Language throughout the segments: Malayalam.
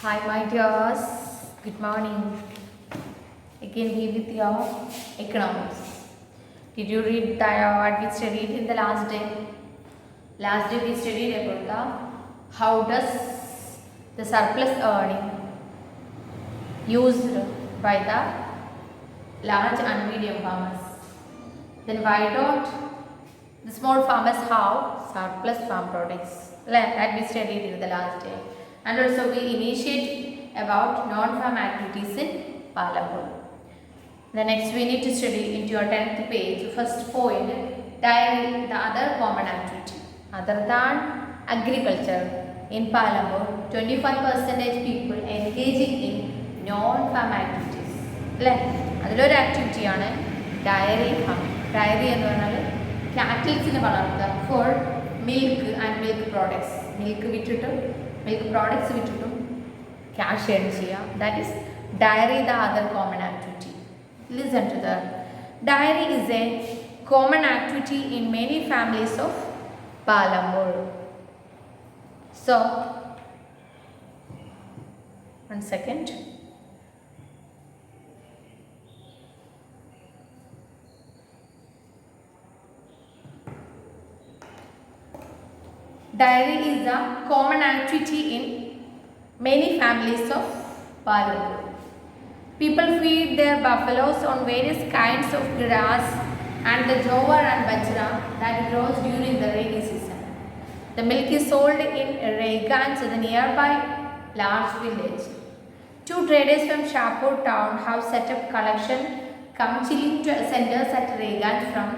Hi, my dears. Good morning. Again, we with your economics. Did you read what we studied in the last day? Last day we studied about how does the surplus earning used by the large and medium farmers. Then why don't the small farmers have surplus farm products? That we studied in the last day. And also we initiate about non-farm activities in Palampur. The next we need to study into your 10th page. First point, dairy, the other common activity. Other than agriculture in Palampur, 25% people engaging in non-farm activities. അതിലൊരു ആക്ടിവിറ്റിയാണ് ഡയറി ഫാമിംഗ്. ഡയറി എന്ന് പറഞ്ഞാൽ കാറ്റിൽസിനെ വളർത്തുക for milk and milk products. Milk വിറ്റിട്ടും മിൽക്ക് പ്രോഡക്ട്സ് വിറ്റിട്ടും ക്യാഷ് ഏൺ ചെയ്യുക. That is dairy, the other common activity. Listen to that. Dairy is a common activity in many families of Palampur. So, one second. Dairy is a common activity in many families of Palampur. People feed their buffaloes on various kinds of grass and the jowar and bajra that grows during the rainy season. The milk is sold in Raiganj, the nearby large village. Two traders from Shahpur town have set up collection cum chilling centers at Raiganj, from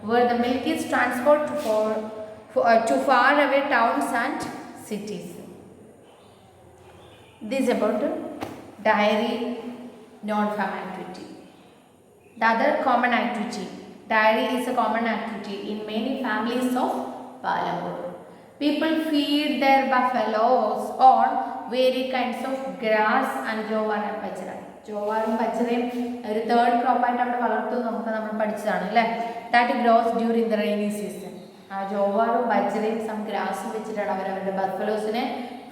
where the milk is transported to far away towns and cities. This is about dairy non-farm activity. The other common activity, dairy is a common activity in many families of Palampur. People feed their buffaloes on various kinds of grass and jowar and bajra. ജോവാറും ബജ്രയും ഒരു തേർഡ് ക്രോപ്പായിട്ട് അവിടെ വളർത്തും നമ്മൾ പഠിച്ചതാണ് അല്ലേ. That grows during the rainy season. ആ ജോവാറും ബജ്രയും സം ഗ്രാസും വെച്ചിട്ടാണ് അവരവരുടെ ബഫലോസിനെ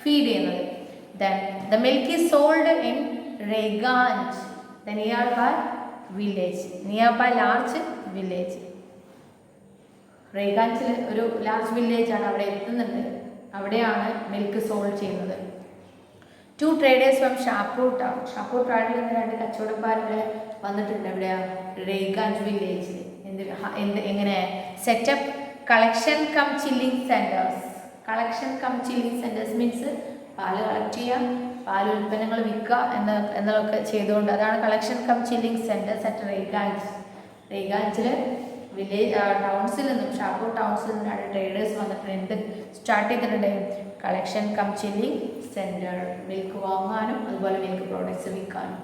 ഫീഡ് ചെയ്യുന്നത്. Then the milk is sold in Raiganj, the nearby village, nearby large village. റേഗാഞ്ചിൽ ഒരു ലാർജ് വില്ലേജ് ആണ്, അവിടെ എത്തുന്നുണ്ട്. അവിടെയാണ് മിൽക്ക് സോൾഡ് ചെയ്യുന്നത്. Two traders from Shahpur town. Shahpur ടൗണിൽ നിന്ന് രണ്ട് കച്ചവടക്കാരുടെ വന്നിട്ടുണ്ട് ഇവിടെ റേഗാഞ്ച് വില്ലേജിൽ. എങ്ങനെ setup collection cum chilling centres. Collection cum chilling centres means പാല് കളക്ട് ചെയ്യുക, പാൽ ഉൽപ്പന്നങ്ങൾ വിൽക്കുക എന്നതൊക്കെ ചെയ്തുകൊണ്ട്, അതാണ് collection cum chilling centres at Rayganj. റേഗാഞ്ചിൽ വില്ലേജ് ടൗൺസിൽ നിന്നും ഷാപ്പൂർ ടൗൺസിൽ നിന്നും രണ്ട് ട്രേഡേഴ്സ് വന്നിട്ട് എന്ത് സ്റ്റാർട്ട് ചെയ്തിട്ടുണ്ട്? Collection cum chilling centre, milk വാങ്ങാനും അതുപോലെ മിൽക്ക് പ്രോഡക്ട്സ് വിൽക്കാനും.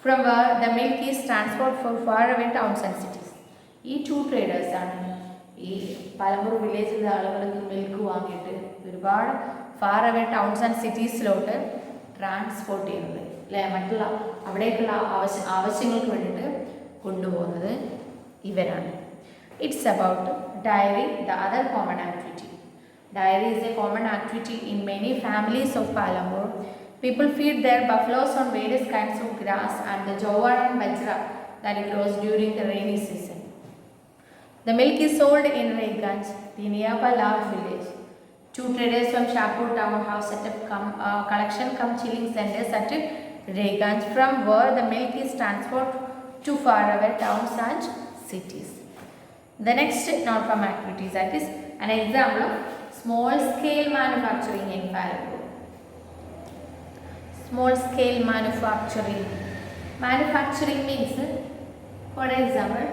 From where the milk is transport for far away towns and cities. ഈ ടു ട്രേഡേഴ്സാണ് ഈ പലമ്പൂർ വില്ലേജിലെ ആളുകൾക്ക് മിൽക്ക് വാങ്ങിയിട്ട് ഒരുപാട് ഫാർ അവേ ടൗൺസ് ആൻഡ് സിറ്റീസിലോട്ട് ട്രാൻസ്പോർട്ട് ചെയ്യുന്നത് അല്ലേ, മറ്റുള്ള അവിടേക്കുള്ള ആവശ്യങ്ങൾക്ക് വേണ്ടിയിട്ട് കൊണ്ടുപോകുന്നത് ഇവരാണ്. It's about dairy, the other common activity. Dairy is a common activity in many families of Palampur. People feed their buffaloes on various kinds of grass and the jowar and bajra that grows during the rainy season. The milk is sold in Raiganj, the nearby large village. Two traders from Shahpur town have set up collection cum chilling centers at Raiganj, from where the milk is transported to far away towns and cities. The next non-farm activities, that is an example of small scale manufacturing in Palampur. Small scale manufacturing. Manufacturing means, for example,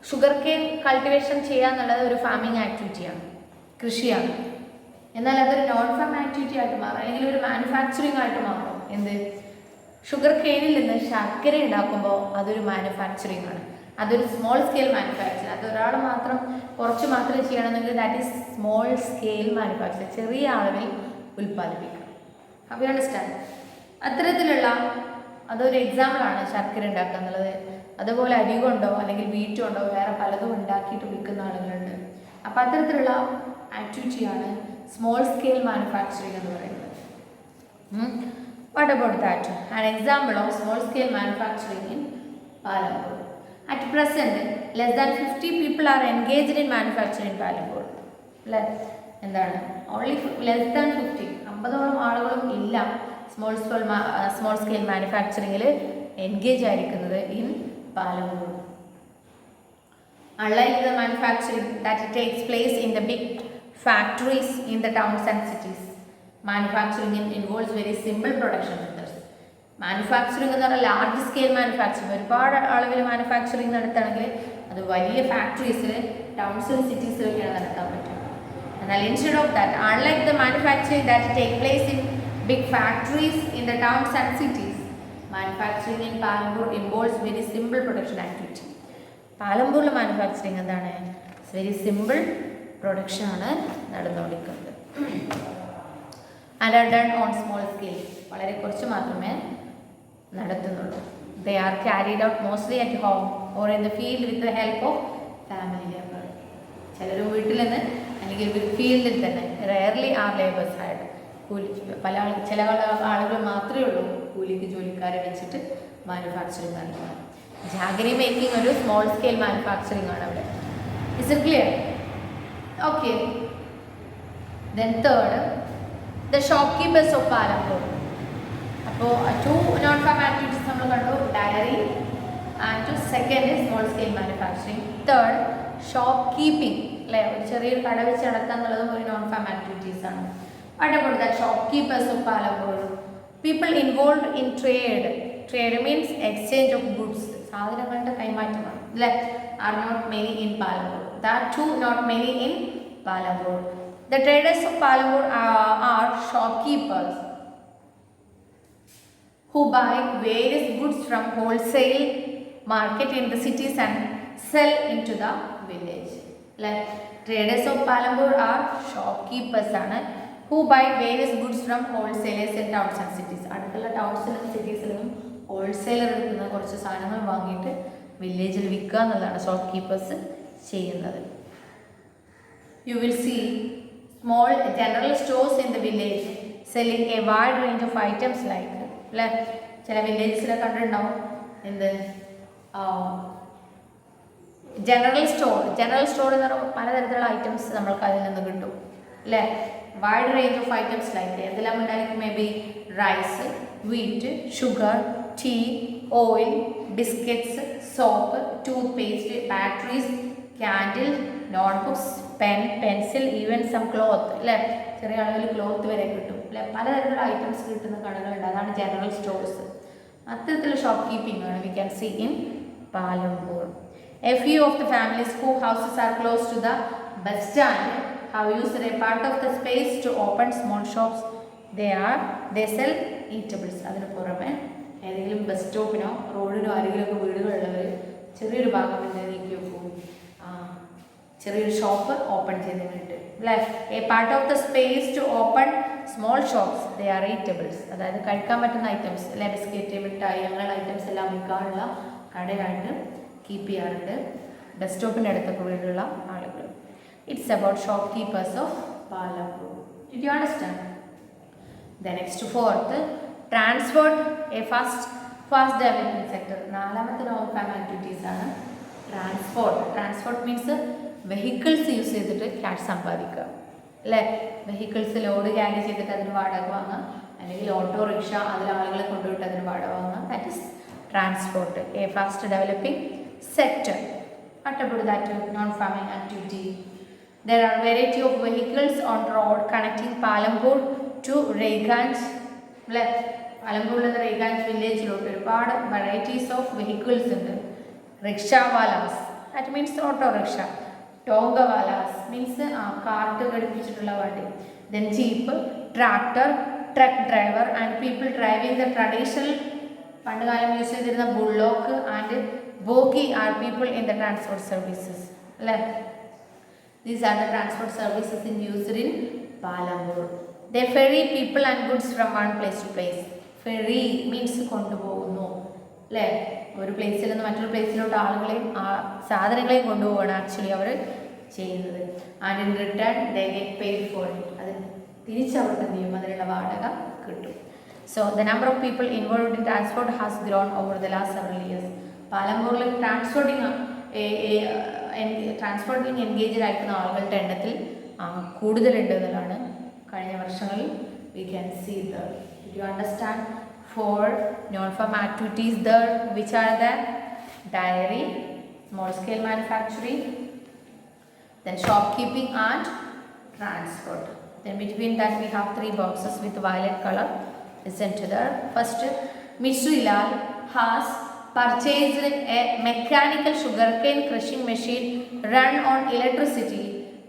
sugar cane cultivation ചെയ്യുക എന്നുള്ളത് ഒരു ഫാമിംഗ് ആക്ടിവിറ്റിയാണ്, കൃഷിയാണ്. എന്നാൽ അതൊരു നോൺ ഫാം ആക്ടിവിറ്റി ആയിട്ട് മാറും, അല്ലെങ്കിൽ ഒരു മാനുഫാക്ചറിങ് ആയിട്ട് മാറും. എന്ത്? ഷുഗർ കെയിനിൽ നിന്ന് ശർക്കര ഉണ്ടാക്കുമ്പോൾ അതൊരു മാനുഫാക്ചറിങ് ആണ്, അതൊരു സ്മോൾ സ്കെയിൽ മാനുഫാക്ചറിങ്. അത് ഒരാൾ മാത്രം കുറച്ച് മാത്രമേ ചെയ്യണമെങ്കിൽ that is small scale manufacturing, ചെറിയ അളവിൽ ഉൽപ്പാദിപ്പിക്കുക. അപ്പോൾ യു അണ്ടർസ്റ്റാൻഡ്? അത്തരത്തിലുള്ള അതൊരു എക്സാമ്പിളാണ് ശർക്കര ഉണ്ടാക്കുക എന്നുള്ളത്. അതുപോലെ അരി കൊണ്ടോ അല്ലെങ്കിൽ വീറ്റ് കൊണ്ടോ വേറെ പലതും ഉണ്ടാക്കിയിട്ട് വിൽക്കുന്ന ആളുകളുണ്ട്. അപ്പോൾ അത്തരത്തിലുള്ള ആക്ടിവിറ്റിയാണ് സ്മോൾ സ്കെയിൽ മാനുഫാക്ചറിങ് എന്ന് പറയുന്നത്. What about that? An example of small scale manufacturing in Palampur. At present less than 50 people are engaged in manufacturing Palampur. അല്ലേ, എന്താണ്, ഓൺലി ലെസ് ദാൻ 50, 50ഓളം ആളുകളും ഇല്ല സ്മോൾ സ്കെയിൽ മാനുഫാക്ചറിങ്ങിൽ എൻഗേജ് ആയിരിക്കുന്നത് in Palampur. Unlike the manufacturing that takes place in the big factories in the towns and cities, manufacturing involves very simple production methods. Manufacturing എന്ന് പറഞ്ഞാൽ ലാർജ് സ്കെയിൽ മാനുഫാക്ചറിങ്, ഒരുപാട് അളവിൽ മാനുഫാക്ചറിങ് നടത്തുകയാണെങ്കിൽ അത് വലിയ ഫാക്ടറീസിൽ, ടൗൺസിലും സിറ്റീസിലൊക്കെയാണ് നടത്താൻ പറ്റും. എന്നാൽ instead of that, unlike the manufacturing that take place in big factories in the towns and cities, manufacturing in Palampur involves very simple production activity. പാലംപൂരിലെ മാനുഫാക്ചറിങ് എന്താണ്? വെരി സിമ്പിൾ പ്രൊഡക്ഷനാണ് നടന്നുകൊണ്ടിരിക്കുന്നത്. And are done on small scale, വളരെ കുറച്ച് മാത്രമേ നടത്തുന്നുള്ളൂ. They are carried out mostly at home or in the field with the help of family labour. ചിലർ വീട്ടിൽ നിന്ന് അല്ലെങ്കിൽ ഫീൽഡിൽ തന്നെ, റെയർലി ആർ ലേബേഴ്സ് ഹയർഡ്. പല ചില ആളുകൾ മാത്രമേ ഉള്ളൂ കൂലിക്ക് ജോലിക്കാരെ വെച്ചിട്ട് മാനുഫാക്ചറിങ് നടത്തുന്നത്. ജാഗരി മേക്കിംഗ് ഒരു സ്മോൾ സ്കെയിൽ മാനുഫാക്ചറിങ് ആണ് അവിടെ. Is it clear? Okay. Then third, the shop keepers of Palampur. അപ്പോൾ 2 നോൺ ഫാം ആക്ടിവിറ്റീസ് നമ്മൾ കണ്ടു, dairy and second small scale manufacturing. Third shop keeping, അല്ലേ, ഒരു ചെറിയൊരു കട വെച്ച് നടക്കുക എന്നുള്ളതും ഒരു നോൺ ഫാം ആക്ടിവിറ്റീസ് ആണ്. What about the shop keepers of Palampur? People involve in trade. Trade means exchange of goods, സാധനങ്ങളുടെ കൈമാറ്റമാണ്, അല്ലേ. R not many in Palampur. That too not many in Palampur. The traders of Palampur are shopkeepers who buy various goods from wholesale market in the cities and sell into the village. Like traders of Palampur are shopkeepers ആണ്, who buy various goods from wholesalers in towns and cities. അടുത്തുള്ള ടൗൺസിലും സിറ്റീസിലും ഹോൾസെയിലർ എടുക്കുന്ന കുറച്ച് സാധനങ്ങൾ വാങ്ങിയിട്ട് വില്ലേജിൽ വിൽക്കുക എന്നുള്ളതാണ് ഷോപ്കീപ്പേഴ്സ് ചെയ്യുന്നത്. You will see small general stores in the village selling a wide range of items like, അല്ലേ, ചില വില്ലേജസിലൊക്കെ കണ്ടിട്ടുണ്ടാവും എന്ത് ജനറൽ സ്റ്റോർ എന്ന് പറയുമ്പോൾ പലതരത്തിലുള്ള ഐറ്റംസ് നമ്മൾക്ക് അതിൽ നിന്ന് കിട്ടും, അല്ലേ. Wide range of items like എന്തെല്ലാം ഉണ്ടായിരിക്കും? Maybe rice, wheat, sugar, tea, oil, biscuits, soap, toothpaste, batteries, candle, notebooks, pen, pencil, even some cloth, അല്ലേ, ചെറിയ അളവിൽ ക്ലോത്ത് വരെ കിട്ടും, അല്ലെ. പലതരത്തിലുള്ള ഐറ്റംസ് കിട്ടുന്ന കടകളുണ്ട്, അതാണ് ജനറൽ സ്റ്റോഴ്സ്. അത്തരത്തിലുള്ള ഷോപ്പ് കീപ്പിംഗ് ആണ് we can see in Palampur. A few of the families whose houses are close to the bus stand have used a part of the space to open small shops. They sell eatables. അതിന് പുറമെ ഏതെങ്കിലും ബസ് സ്റ്റോപ്പിനോ റോഡിനോ അരികിലൊക്കെ വീടുകളുള്ളവർ ചെറിയൊരു ഭാഗം എന്താ നീക്കി വെക്കും, ചെറിയൊരു ഷോപ്പ് ഓപ്പൺ ചെയ്ത് വേണ്ടിയിട്ട്, അല്ലേ. A part of the space to open small shops, they are eatables, അതായത് കഴിക്കാൻ പറ്റുന്ന ഐറ്റംസ്, അല്ലെ, ബിസ്ക്കറ്റ്, മിഠായി, അങ്ങനെയുള്ള ഐറ്റംസ് എല്ലാം വിൽക്കാനുള്ള കടയായിട്ട് കീപ്പ് ചെയ്യാറുണ്ട് ബസ് സ്റ്റോപ്പിൻ്റെ അടുത്തൊക്കെ വീടുള്ള ആളുകൾ. It's about shop keepers of Palampur. Did you understand? The next fourth, transport, A fast development sector. നാലാമത്തെ നോൺ ഫാം ആക്ടിവിറ്റീസ് ആണ് transport. Transport means vehicles use ചെയ്തിട്ട് ക്യാഷ് സമ്പാദിക്കുക, അല്ലേ. വെഹിക്കിൾസ് ലോഡ് ക്യാരി ചെയ്തിട്ട് അതിന് വാടക വാങ്ങാം, അല്ലെങ്കിൽ ഓട്ടോറിക്ഷ അതിൽ ആളുകളെ കൊണ്ടുപോയിട്ട് അതിന് വാടക വാങ്ങാം. That is transport, A fast developing sector. What about that non-farming activity? There are variety of vehicles on road connecting Palampur to Rayganj. പാലംപൂരിലെ റേഗാഞ്ച് വില്ലേജിലോട്ട് ഒരുപാട് വെറൈറ്റീസ് ഓഫ് വെഹിക്കിൾസ് ഉണ്ട്. Rickshawalas, that means autorickshaw. Tongawalas means cart ഘടിപ്പിച്ചിട്ടുള്ള വണ്ടി. Then jeep, tractor, truck driver and people driving the traditional, പണ്ട് കാലം യൂസ് ചെയ്തിരുന്ന bullock and bogie are people in the transport services, അല്ലേ. These are the transport services in used in Palampur. They ferry people and goods from one place to place. Ferry means കൊണ്ടുപോകുന്നു, അല്ലേ. ഒരു പ്ലേസിൽ നിന്ന് മറ്റൊരു പ്ലേസിലോട്ട് ആളുകളെയും സാധനങ്ങളെയും കൊണ്ടുപോവുകയാണ് ആക്ച്വലി അവർ ചെയ്യുന്നത്. And in return they get paid for it. അത് തിരിച്ചവർക്ക് എന്ത് ചെയ്യും? അതിനുള്ള വാടക കിട്ടും. So the number of people involved in transport has grown over the last several years. പാലമ്പൂരിൽ ട്രാൻസ്പോർട്ടിങ് എൻഗേജ്ഡ് ആയിരിക്കുന്ന ആളുകളുടെ എണ്ണത്തിൽ കൂടുതലുണ്ട് എന്നുള്ളതാണ് കഴിഞ്ഞ വർഷങ്ങളിൽ we can see the. You understand? For non farm activities there, which are the dairy, small scale manufacturing, then shopkeeping and transport. Then between that we have 3 boxes with violet color. Listen to the first. Mishrilal has purchased a mechanical sugarcane crushing machine run on electricity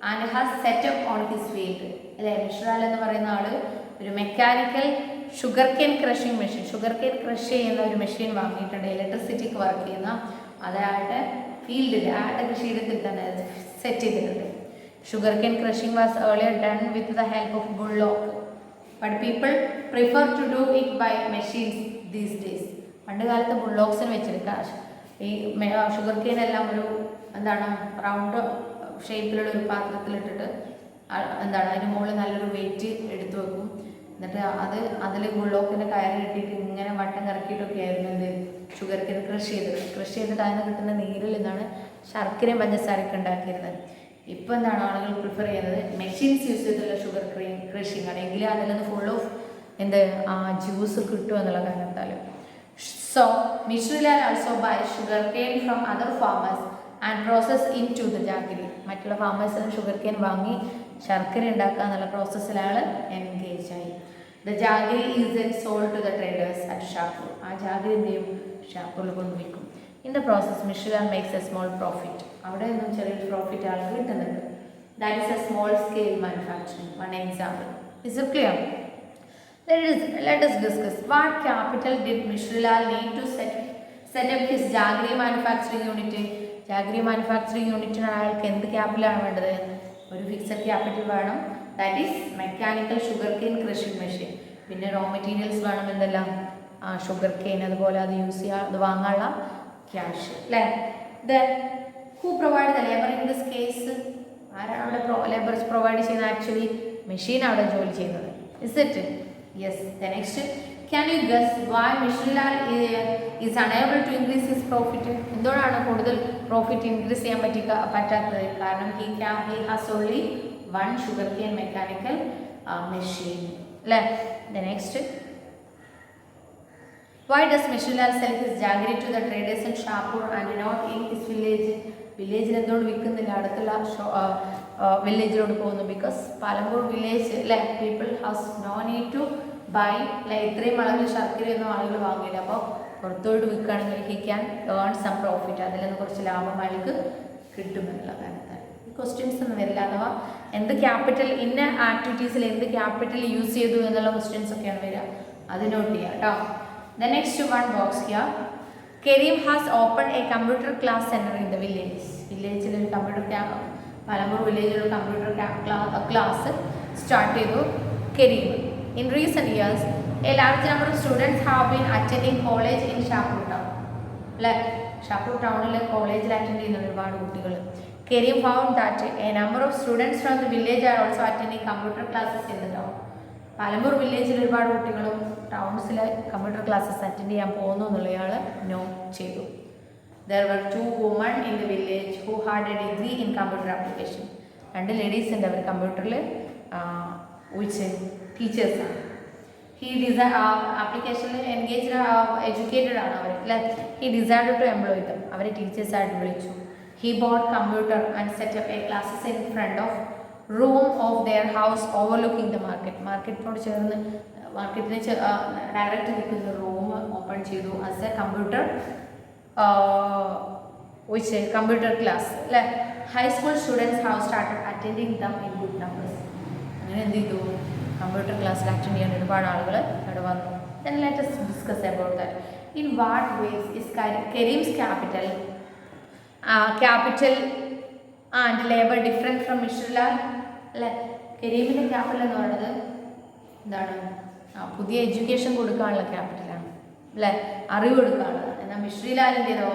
and has set up on his field. അല്ലേ, മിശ്രിലാൽ എന്ന് പറയുന്ന ആള് ഒരു mechanical sugarcane crushing machine, ഷുഗർകെയിൻ crush ചെയ്യുന്ന ഒരു മെഷീൻ വാങ്ങിയിട്ടുണ്ട്, ഇലക്ട്രിസിറ്റിക്ക് വർക്ക് ചെയ്യുന്ന. അയാളുടെ ഫീൽഡിൽ, അയാളുടെ കൃഷിയിടത്തിൽ തന്നെ സെറ്റ് ചെയ്തിട്ടുണ്ട്. Sugarcane crushing was earlier done with the help of bullock, but people prefer to do it by machines these days. പണ്ട് കാലത്ത് ബുള്ളോക്സിന് വെച്ചെടുക്കുക. ഈ ഷുഗർകെയിൻ എല്ലാം ഒരു എന്താണ് റൗണ്ട് ഷേപ്പിലുള്ള ഒരു പാത്രത്തിലിട്ടിട്ട് എന്താണ് അതിന് മുകളിൽ നല്ലൊരു വെയിറ്റ് എടുത്തു വെക്കും. എന്നിട്ട് അതിൽ ബുള്ളോക്കിൻ്റെ കയറി കെട്ടിയിട്ട് ഇങ്ങനെ വട്ടം കറക്കിയിട്ടൊക്കെ ആയിരുന്നു എന്ത് ഷുഗർകെയിൻ കൃഷി ചെയ്തിട്ട് അതിന് കിട്ടുന്ന നീരിൽ നിന്നാണ് ശർക്കരയും പഞ്ചസാരയൊക്കെ ഉണ്ടാക്കിയിരുന്നത്. ഇപ്പോൾ എന്താണ് ആളുകൾ പ്രിഫർ ചെയ്യുന്നത്? മെഷീൻസ് യൂസ് ചെയ്തിട്ടുള്ള ഷുഗർ ക്രഷിംഗ് ആണ്. എങ്കിലും അതിൽ നിന്ന് ഫുൾ ഓഫ് ജ്യൂസ് കിട്ടും എന്നുള്ള കാരണത്താൽ. So Mishrilal also buy sugarcane from other farmers and process in to the jaggery. മറ്റുള്ള ഫാമേഴ്സിന് ഷുഗർകെയിൻ വാങ്ങി ശർക്കര ഉണ്ടാക്കുക എന്നുള്ള പ്രോസസ്സിൽ അയാൾ എൻഗേജ് ആയി. The jaggery is then sold to the traders at Shahpur. ആ ജാഗരി എന്ത് ചെയ്യും? ഷാപ്പൂരിൽ കൊണ്ട് വിൽക്കും. In the process Mishrilal makes a small profit. അവിടെ നിന്നും ചെറിയൊരു പ്രോഫിറ്റ് ആൾക്ക് കിട്ടുന്നുണ്ട്. That is a small scale manufacturing. One example. Is it clear? Let us discuss what capital did Mishrilal need to set up his jaggery manufacturing unit. Jaggery manufacturing unit അയാൾക്ക് എന്ത് ക്യാപിറ്റലാണ് വേണ്ടത്? ഒരു ഫിക്സഡ് ക്യാപിറ്റൽ വേണം. That is mechanical sugarcane crushing machine. പിന്നെ റോ മെറ്റീരിയൽസ് വേണം. എന്തെല്ലാം? ഷുഗർകെയിൻ, അതുപോലെ അത് യൂസ് ചെയ്യുക, അത് വാങ്ങാനുള്ള ക്യാഷ് അല്ലേ. Then who provide the labour in this case? ആരാണ് അവിടെ ലേബർസ് പ്രൊവൈഡ് ചെയ്യുന്നത്? ആക്ച്വലി മെഷീൻ അവിടെ ജോലി ചെയ്യുന്നത്. Is it? Yes. The next, can you guess why Mishrilal is unable to increase his profit? എന്തുകൊണ്ടാണ് കൂടുതൽ പ്രോഫിറ്റ് ഇൻക്രീസ് ചെയ്യാൻ പറ്റാത്തത്? കാരണം he has only one sugarcane mechanical machine. അല്ലേ? The next, why does Mishrilal sell his jaggery to the traders in Shapur and not in his village? വില്ലേജിൽ എന്തുകൊണ്ട് വിൽക്കുന്നില്ല? അടുത്തുള്ള വില്ലേജിലോട്ട് പോകുന്നു. ബിക്കോസ് പാലമ്പൂർ വില്ലേജ് അല്ലെ people has no need to buy അല്ലെ ഇത്രയും അളവിൽ ശർക്കരയൊന്നും ആളുകൾ വാങ്ങിയില്ല. അപ്പോൾ പുറത്തോട്ട് വിൽക്കുകയാണെങ്കിൽ he can earn some profit, അതിൽ നിന്ന് കുറച്ച് ലാഭം അയാൾക്ക് കിട്ടുമെന്നുള്ള കാരണത്താൽ. ഈ ക്വസ്റ്റ്യൻസ് ഒന്നും വരില്ല. അഥവാ എന്ത് ക്യാപിറ്റൽ ഇന്ന ആക്ടിവിറ്റീസിൽ എന്ത് ക്യാപിറ്റൽ യൂസ് ചെയ്തു എന്നുള്ള ക്വസ്റ്റ്യൻസ് ഒക്കെയാണ് വരിക. അത് നോട്ട് ചെയ്യുക കേട്ടോ. The next one box here. Karim has opened a computer class center in the village. വില്ലേജിൽ ഒരു കമ്പ്യൂട്ടർ പാലമ്പൂർ വില്ലേജിൽ ഒരു കമ്പ്യൂട്ടർ ക്ലാസ് സ്റ്റാർട്ട് ചെയ്തു Karim. In recent years a large number of students have been attending college in Shahpur town. അല്ലേ, ഷാപ്പൂർ ടൗണിൽ കോളേജിൽ അറ്റൻഡ് ചെയ്യുന്ന ഒരുപാട് കുട്ടികൾ. Karim found that a number of students from the village are also attending computer classes in the town. Palampur വില്ലേജിൽ ഒരുപാട് കുട്ടികളും ടൗൺസിൽ കമ്പ്യൂട്ടർ ക്ലാസ്സസ് അറ്റൻഡ് ചെയ്യാൻ പോകുന്നു എന്നുള്ള ഇയാൾ നോട്ട് ചെയ്തു. There were 2 women in the village who had a degree in computer application. 2 ladies ഉണ്ട് അവർ കമ്പ്യൂട്ടറിൽ വിച്ച് ടീച്ചേഴ്സാണ്. ആപ്ലിക്കേഷനിൽ എൻഗേജ്ഡ് എഡ്യൂക്കേറ്റഡ് ആണ് അവർ അല്ലേ. He decide to employ them. അവരെ ടീച്ചേഴ്സായിട്ട് വിളിച്ചു. He bought computer and set up a classes in front of room of their house overlooking the market. മാർക്കറ്റിനോട് ചേർന്ന് മാർക്കറ്റിന് ഡയറക്റ്റ് നിൽക്കുന്ന റൂം ഓപ്പൺ ചെയ്തു as a computer computer class അല്ലേ. High school students have started attending them in good numbers. അങ്ങനെ എന്ത് ചെയ്തു? കമ്പ്യൂട്ടർ ക്ലാസ്സിൽ അറ്റൻഡ് ചെയ്യാൻ ഒരുപാട് ആളുകൾ അവിടെ വന്നു. Then let us discuss about that. In what ways is Karim's capital and labor different from Mishrilal? അല്ലേ, കരീമിൻ്റെ ക്യാപിറ്റൽ എന്ന് പറയുന്നത് എന്താണ്? പുതിയ എഡ്യൂക്കേഷൻ കൊടുക്കാനുള്ള ക്യാപിറ്റലാണ് അല്ലേ, അറിവ് കൊടുക്കാനുള്ളത്. എന്നാൽ മിശ്രിലാലിൻ്റെതോ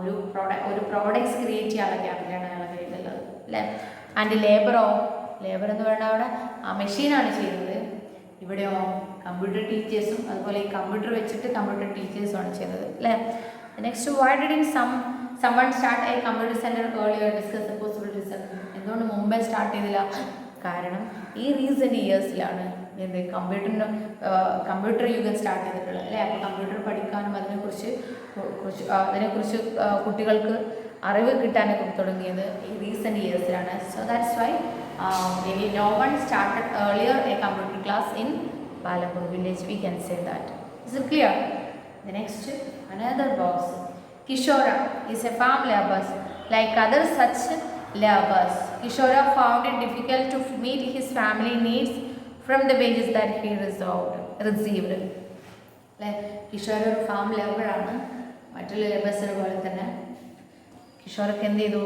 ഒരു പ്രോഡക്ട്സ് ക്രിയേറ്റ് ചെയ്യാനുള്ള ക്യാപിറ്റലാണ് അയാളുടെ കയ്യിലുള്ളത്. അല്ലേ. ആൻഡ് ലേബറോ, ലേബർ എന്ന് പറഞ്ഞാൽ അവിടെ ആ മെഷീനാണ് ചെയ്യുന്നത്. ഇവിടെയോ കമ്പ്യൂട്ടർ ടീച്ചേഴ്സും അതുപോലെ ഈ കമ്പ്യൂട്ടർ വെച്ചിട്ട് കമ്പ്യൂട്ടർ ടീച്ചേഴ്സുമാണ് ചെയ്യുന്നത് അല്ലേ. Next, why did someone start a computer center earlier, discuss the possible reason. എന്തുകൊണ്ട് മുമ്പേ സ്റ്റാർട്ട് ചെയ്തില്ല? കാരണം ഈ റീസെൻറ്റ് ഇയേഴ്സിലാണ് എന്ത് കമ്പ്യൂട്ടർ യുഗം സ്റ്റാർട്ട് ചെയ്തിട്ടുള്ളത് അല്ലേ. അപ്പോൾ കമ്പ്യൂട്ടർ പഠിക്കാനും അതിനെക്കുറിച്ച് കുട്ടികൾക്ക് അറിവ് കിട്ടാനൊക്കെ തുടങ്ങിയത് ഈ റീസെൻറ്റ് ഇയേഴ്സിലാണ്. So that's why no one started earlier a computer class in Palampur village, we can say that. Is it clear? The next, another box. Kishora is a farm laborer like other such laborers. Kishora found it difficult to meet his family needs from the wages that he received. Kishore ഒരു ഫാം ലേബറാണ്. മറ്റുള്ള ലേബേഴ്സിനെ പോലെ തന്നെ കിഷോർക്ക് എന്ത് ചെയ്തു?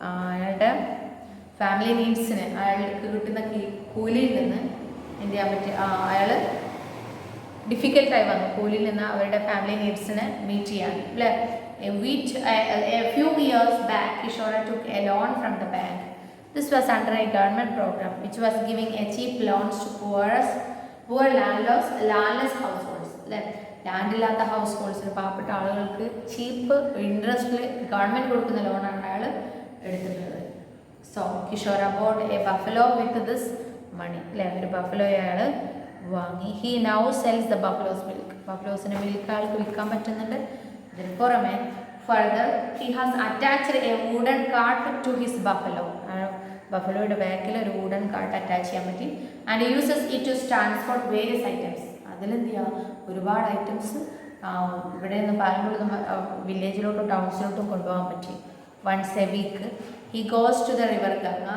അയാളുടെ ഫാമിലി നീഡ്സിന് അയാൾക്ക് കിട്ടുന്ന കൂലിയിൽ നിന്ന് എന്ത് ചെയ്യാൻ പറ്റി? അയാൾ ഡിഫിക്കൽട്ടായി വന്നു കൂലിയിൽ നിന്ന് അവരുടെ ഫാമിലി നീഡ്സിനെ മീറ്റ് ചെയ്യാൻ അല്ലേ. A few years back, Kishora took a loan from the bank. This was under a government program which was giving a cheap loans to poor landless households. ലാൻഡില്ലാത്ത ഹൗസ് ഹോൾഡ്സിന്, പാവപ്പെട്ട ആളുകൾക്ക് ചീപ്പ് ഇൻട്രസ്റ്റിൽ ഗവൺമെൻറ് കൊടുക്കുന്ന ലോണാണ് അയാൾ എടുത്തിട്ടുള്ളത്. So Kishora bought a buffalo with this money അല്ലേ. ഒരു ബഫലോ അയാൾ വാങ്ങി. He now sells the buffalo's milk. ബഫലോസിൻ്റെ മിൽക്ക് അയാൾക്ക് വിൽക്കാൻ പറ്റുന്നുണ്ട്. ഇതിന് പുറമെ further he has attached a wooden cart to his buffalo. ബഫലോയുടെ ബാക്കിൽ ഒരു വുഡൻ കാർട്ട് അറ്റാച്ച് ചെയ്യാൻ പറ്റി. And uses it to transport various items. അതിലെന്ത് ചെയ്യുക? ഒരുപാട് ഐറ്റംസ് ഇവിടെ നിന്ന് പാലമ്പൂർ വില്ലേജിലോട്ടും ടൗൺസിലോട്ടും കൊണ്ടുപോകാൻ പറ്റി. Once a week he goes to the river Ganga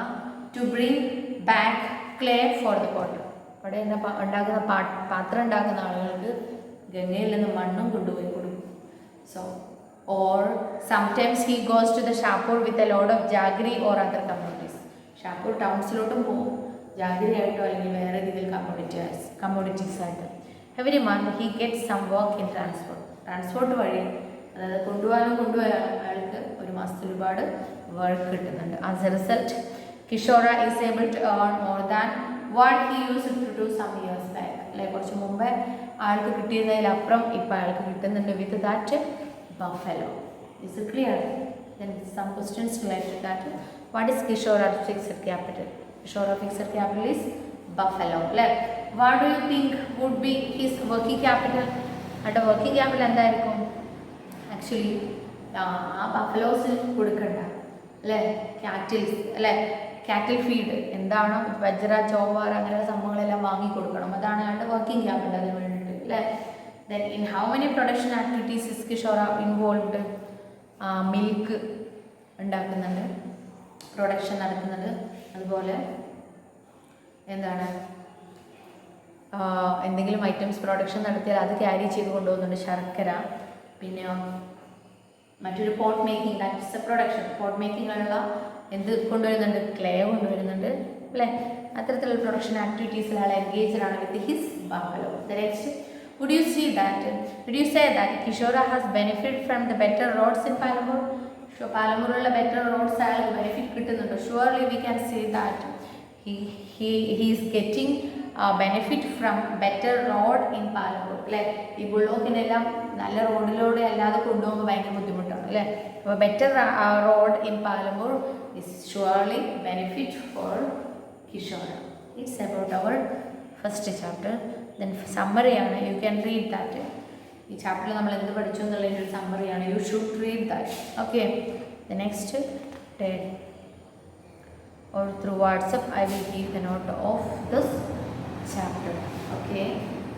to bring back clay for the pot. അവിടെ ഉണ്ടാക്കുന്ന പാത്രം ഉണ്ടാക്കുന്ന ആളുകൾക്ക് ഗംഗയിൽ നിന്ന് മണ്ണും കൊണ്ടുപോയി കൊടുക്കും. So, or sometimes he goes to the Shapur with a load of jaggery or other commodities. Shapur ടൗൺസിലോട്ടും പോകും, ജാഗരി ആയിട്ടോ അല്ലെങ്കിൽ വേറെ രീതിയിൽ കമ്മോഡിറ്റീസ് ആയിട്ട്. Every month he get some work in transport വഴി, അതായത് കൊണ്ടുവരാനും അയാൾക്ക് ഒരു മാസത്തിൽ ഒരുപാട് വർക്ക് കിട്ടുന്നുണ്ട്. As a result Kishora is able to earn more than what he use to do some years back. അല്ലെ, കുറച്ച് മുമ്പേ ആൾക്ക് കിട്ടിയതിലപ്പുറം ഇപ്പോൾ അയാൾക്ക് കിട്ടുന്നുണ്ട് with that buffalo. Is it clear? Then some questions related to that. What is Kishora fixed capital? Kishora fixed capital is buffalo. What do you think would be his working capital? At a working capital എന്തായിരിക്കും? Actually ആ ബഫലോസിന് കൊടുക്കണ്ട അല്ലേ, കാറ്റിൽസ് അല്ലേ, കാറ്റിൽ ഫീഡ് എന്താണ്, വജ്ര ചോവാർ അങ്ങനെയുള്ള സംഭവങ്ങളെല്ലാം വാങ്ങി കൊടുക്കണം. അതാണ് അയാളുടെ വർക്കിംഗ് ക്യാപിറ്റൽ. അതിന് വേണ്ടിയിട്ട് അല്ലേ. Then in how many production activities is Kishora involved? Milk ഉണ്ടാക്കുന്നുണ്ട്, പ്രൊഡക്ഷൻ നടത്തുന്നുണ്ട്. അതുപോലെ എന്താണ്, എന്തെങ്കിലും ഐറ്റംസ് പ്രൊഡക്ഷൻ നടത്തിയാൽ അത് ക്യാരി ചെയ്ത് കൊണ്ടുപോകുന്നുണ്ട്, ശർക്കര. പിന്നെ മറ്റൊരു pot making, that's a production. Pot മേക്കിങ്ങിലുള്ള എന്ത് കൊണ്ടുവരുന്നുണ്ട്? ക്ലേ കൊണ്ടുവരുന്നുണ്ട് അല്ലേ. അത്തരത്തിലുള്ള പ്രൊഡക്ഷൻ ആക്ടിവിറ്റീസിൽ ആൾ എൻഗേജ്ഡ് ആണ് with his buffalo. Next, would you say that Kishora has benefited from the better roads in Palampur? പാലമ്പൂരിലുള്ള ബെറ്റർ റോഡ്സ് അയാൾക്ക് ബെനിഫിറ്റ് കിട്ടുന്നുണ്ട്. Surely we can say that he is getting benefit from better road in Palampur അല്ലേ. ഈ ബുള്ളോക്കിനെല്ലാം നല്ല റോഡിലൂടെ അല്ലാതെ കൊണ്ടുപോകുമ്പോൾ ഭയങ്കര ബുദ്ധിമുട്ടാണ് അല്ലേ. അപ്പോൾ better road in Palampur is surely benefit for Kishora. It's about our first chapter. Then സമ്മറിയാണ്, യു ക്യാൻ റീഡ് ദാറ്റ്. ഈ ചാപ്റ്ററിൽ നമ്മൾ എന്ത് പഠിച്ചു എന്നുള്ളതിൻ്റെ ഒരു സമ്മറിയാണ്. You should read that. Okay, the next day or through WhatsApp I will give the note of this chapter. Okay,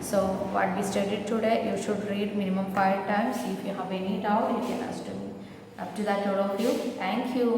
so what we studied today you should read minimum 5 times. If you have any doubt you can ask me. Up to that, all of you, thank you.